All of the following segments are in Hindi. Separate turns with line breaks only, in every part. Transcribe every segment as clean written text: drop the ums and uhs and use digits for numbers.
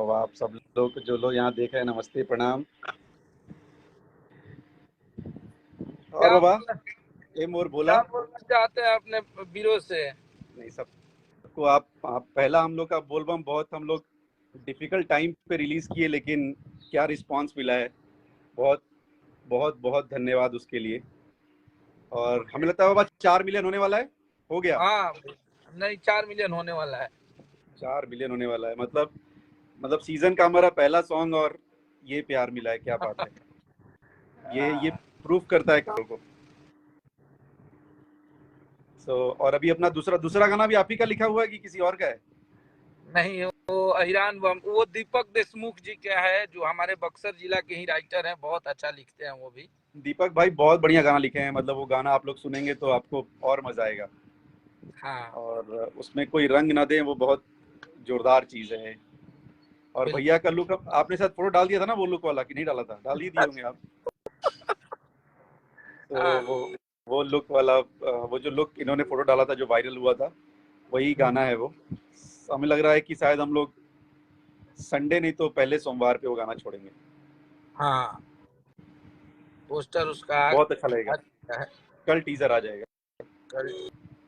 अब आप सब लोग जो लोग यहाँ देख रहे हैं, नमस्ते प्रणाम। और
क्या
बाबा एम और बोला
क्या बोलना चाहते हैं अपने वीरों से?
नहीं सबको आप पहला हम लोग का बोलबम बहुत हम लोग डिफिकल्ट टाइम पे रिलीज किए, लेकिन क्या रिस्पांस मिला है, बहुत बहुत बहुत धन्यवाद उसके लिए। और हमें लगता है बाबा 4 मिलियन होने वाला है, हो गया।
हाँ, नहीं 4 मिलियन होने वाला है।
4 मिलियन होने वाला है, मतलब सीजन का हमारा पहला सॉन्ग और ये प्यार मिला है, क्या बात है। ये प्रूफ करता है काम को। और अभी अपना दूसरा गाना भी आप ही का लिखा हुआ है कि किसी और का है?
नहीं, वो अहिरान बम, वो दीपक देशमुख जी का है, जो हमारे बक्सर जिला के ही राइटर हैं, बहुत अच्छा लिखते हैं वो भी।
दीपक भाई बहुत बढ़िया गाना लिखे हैं, मतलब वो गाना आप लोग सुनेंगे तो आपको और मजा आएगा।
हाँ,
और उसमें कोई रंग ना दे, वो बहुत जोरदार चीज है। और
बिल्कुल।
भैया का लुक आपने शायद फोटो डाल दिया था ना, वो लुक वाला कि नहीं डाला था? डाल ही दिए होंगे आप। तो
हाँ,
वो लुक वाला, वो जो लुक इन्होंने फोटो डाला था जो वायरल हुआ था, वही गाना है वो। हमें लग रहा है कि शायद हम लोग संडे नहीं तो पहले सोमवार पे वो गाना छोड़ेंगे।
हाँ, पोस्टर उसका
बहुत अच्छा लगेगा।
अच्छा है।
कल टीजर आ जाएगा।
कल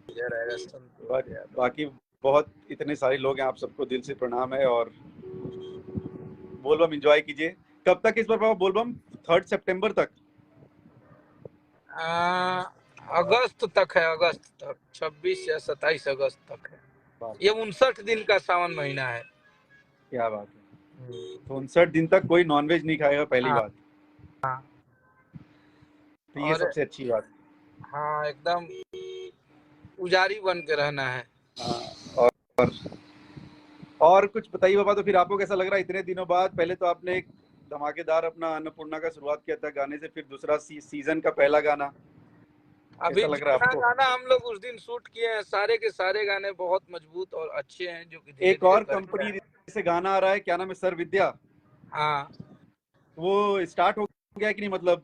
टीजर आएगा, संतोष यादव।
बाकी बहुत इतने सारे लोग हैं, आप सबको दिल से प्रणाम है। और बोलबम एंजॉय कीजिए। कब तक इस बार बाबा बोलबम? 3 सितंबर तक?
अगस्त तक है, अगस्त तक 26 या 27 अगस्त तक है।
बाप
ये
रे,
59 दिन का सावन महीना है।
क्या बात है। तो 59 दिन तक कोई नॉनवेज नहीं खाएगा, पहली
हाँ,
बात।
हाँ,
तो ये
और
सबसे अच्छी बात है।
हाँ, एकदम पुजारी बन के रहना है।
हाँ, और कुछ बताइए बाबा। तो फिर आपको कैसा लग रहा है इतने दिनों बाद? पहले तो आपने एक धमाकेदार अपना अन्नपूर्णा का शुरुआत किया था गाने से, फिर दूसरा सीजन का पहला गाना,
अभी
कैसा लग रहा है
जितना
आपको?
गाना हम लोग उस दिन शूट किए हैं, सारे के सारे गाने बहुत मजबूत और अच्छे हैं, जो कि धीरे
एक
धीरे
और
करके
कंपनी
आए।
से गाना आ रहा है, क्या नाम है, सर विद्या,
हाँ,
वो स्टार्ट हो गया कि नहीं? मतलब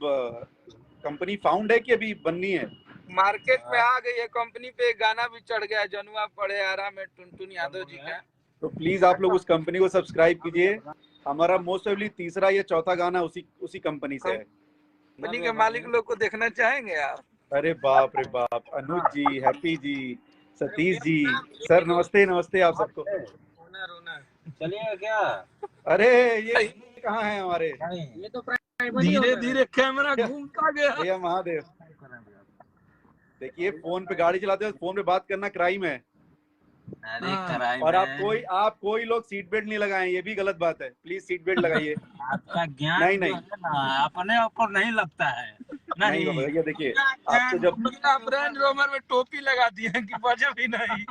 कंपनी फाउंड है कि अभी बननी है?
मार्केट में आ गई है कंपनी पे। एक गाना भी चढ़ गया, जनुआ पड़े आरा में, टुनटुन यादव जी का।
तो प्लीज आप लोग उस कंपनी को सब्सक्राइब कीजिए। हमारा मोस्ट प्रोबेबली तीसरा या चौथा गाना उसी कंपनी से है।
कंपनी के मालिक लोग को देखना चाहेंगे आप?
अरे बाप रे बाप, अनुज जी, हैप्पी जी, सतीश जी, सर नमस्ते नमस्ते आप सबको।
रोना रोना।
चलिएगा क्या?
अरे ये कहाँ है हमारे?
ये तो
धीरे धीरे कैमरा घूमता गया।
भैया महादेव, देखिए फोन पे गाड़ी चलाते हो, फोन पे बात करना क्राइम है।
अरे कराई
और
में
आप कोई लोग सीट बेल्ट नहीं लगाए, ये भी गलत बात है। प्लीज सीट बेल्ट लगाइए।
आपका ज्ञान
नहीं
जो
नहीं
है ना अपने ऊपर नहीं लगता है।
नहीं
नहीं
बाबा, भैया देखिए, आपको जब
आप रेंज रोवर में टोपी लगा दिए हैं कि बजे भी नहीं।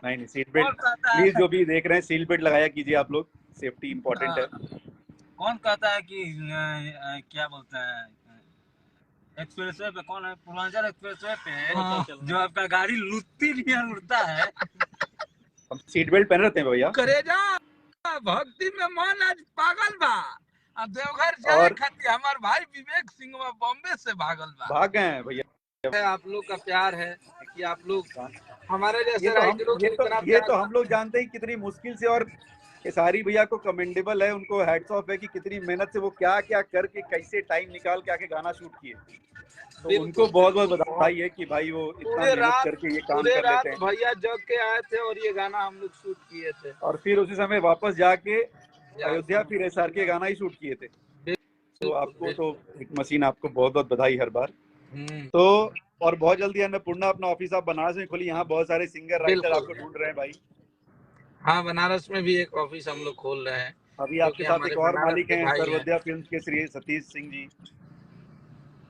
नहीं सीट बेल्ट प्लीज, जो भी देख रहे हैं सीट बेल्ट लगाया कीजिए आप लोग, सेफ्टी इंपॉर्टेंट है।
कौन कहता है कि क्या बोलते हैं, एक्सप्रेसवे पे कौन है, पूर्वांचल एक्सप्रेसवे पे जो आपका गाड़ी लुटती लिया उड़ता है।
हम सीट बेल्ट पहन रहते हैं भैया।
करेजा भक्ति में मन आज पागल बा। अब देवघर जाए
और
खातिर हमार भाई विवेक सिंह बॉम्बे से भागल बा।
भाग गए हैं भैया।
आप लोग का प्यार है कि आप लोग हमारे
ये
जैसे
तो हम
राइटरों को इतना
ये
प्यार
तो हम लोग जानते हैं कितनी मुश्किल से। और खेसारी भैया को कमेंडेबल है, उनको हैट्स ऑफ है कि कितनी मेहनत से वो क्या क्या करके कैसे टाइम निकाल के आके गाना शूट किए। तो उनको बहुत बहुत बधाई है कि भाई वो इतना मेहनत करके ये काम
पूरे
कर
रात
लेते हैं।
भैया जग के आए थे और ये गाना हम लोग शूट किए थे।
और फिर उसी समय वापस जाके अयोध्या फिर एसआर के गाना ही शूट किए थे। तो आपको तो एक मशीन, आपको बहुत बहुत बधाई हर बार। तो और बहुत जल्दी अन्नपूर्णा अपना ऑफिस आप बनारस में खोली, यहाँ बहुत सारे सिंगर राइटर आपको ढूंढ रहे हैं भाई।
हाँ, बनारस में भी एक ऑफिस हम लोग खोल रहे हैं।
अभी आपके साथ एक और मालिक हैं, सर्वोदया फिल्म्स के श्री सतीश सिंह जी।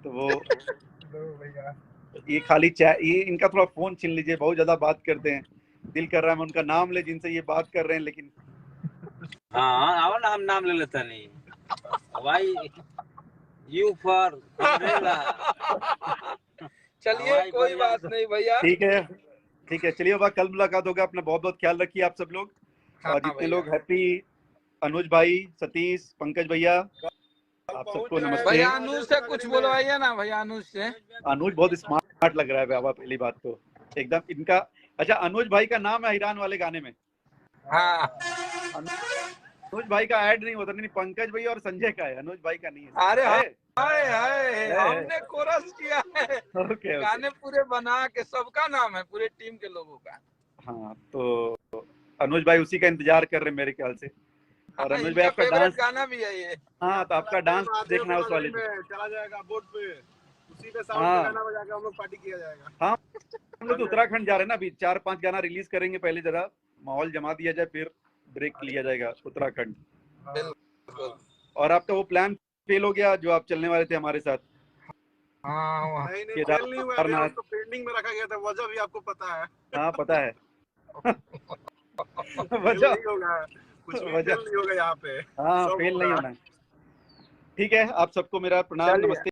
तो वो ये खाली ये इनका थोड़ा फोन छीन लीजिए, बहुत ज्यादा बात करते हैं। दिल कर रहा है मैं उनका नाम ले जिनसे ये बात कर रहे हैं, लेकिन
हाँ आओ ना, हम नाम ले लेते नहीं भाई। यू फॉर
चलिए, कोई बात नहीं भैया।
ठीक है चलिए बाबा, कल मुलाकात होगा। अपना बहुत बहुत ख्याल रखिए आप सब लोग। और जितने लोग हैप्पी, अनुज भाई, सतीश, पंकज भैया, आप सबको नमस्ते।
भैया अनुज से कुछ बोलवाइए ना, भैया अनुज से।
अनुज बहुत स्मार्ट लग रहा है बाबा, पहली बात तो एकदम इनका। अच्छा, अनुज भाई का नाम है ईरान वाले गाने में।
हाँ,
अनुज भाई का ऐड नहीं होता, नहीं पंकज भाई और संजय का है, अनुज भाई का नहीं है।
अरे
है?
हाय हाय
है।
हमने कोरस किया है,
ओके
गाने पूरे बना के, सबका नाम है पूरे टीम के लोगों का।
हाँ, तो अनुज भाई उसी का इंतजार कर रहे हैं मेरे ख्याल से। और अनुज भाई
इनका
आपका
फेवरेट
डांस,
गाना भी है ये।
हाँ तो आपका डांस देखना है उस वाले पे।
चला जाएगा बोट पे, उसी पे साउंड
हाँ।
पे गाना बजा के हम लोग पार्टी किया जाएगा।
हाँ, हम लोग तो उत्तराखंड जा रहे हैं ना अभी, 4-5 गाना रिलीज करेंगे पहले, जरा माहौल जमा दिया जाए, फिर ब्रेक लिया जाएगा उत्तराखंड।
बिल्कुल।
और आपका वो प्लान फेल हो गया जो आप चलने वाले थे हमारे साथ?
हाँ
नहीं फेल नहीं हुआ, अभी उसको पेंडिंग में रखा गया था, वजह भी आपको पता है।
हाँ पता है।
वजह नहीं होगा, कुछ भी
वजह
फेल नहीं होगा यहाँ पे।
हाँ
सब
फेल
होगा।
नहीं होना है। ठीक है, आप सबको मेरा प्रणाम,
चलिए।
नमस्ते।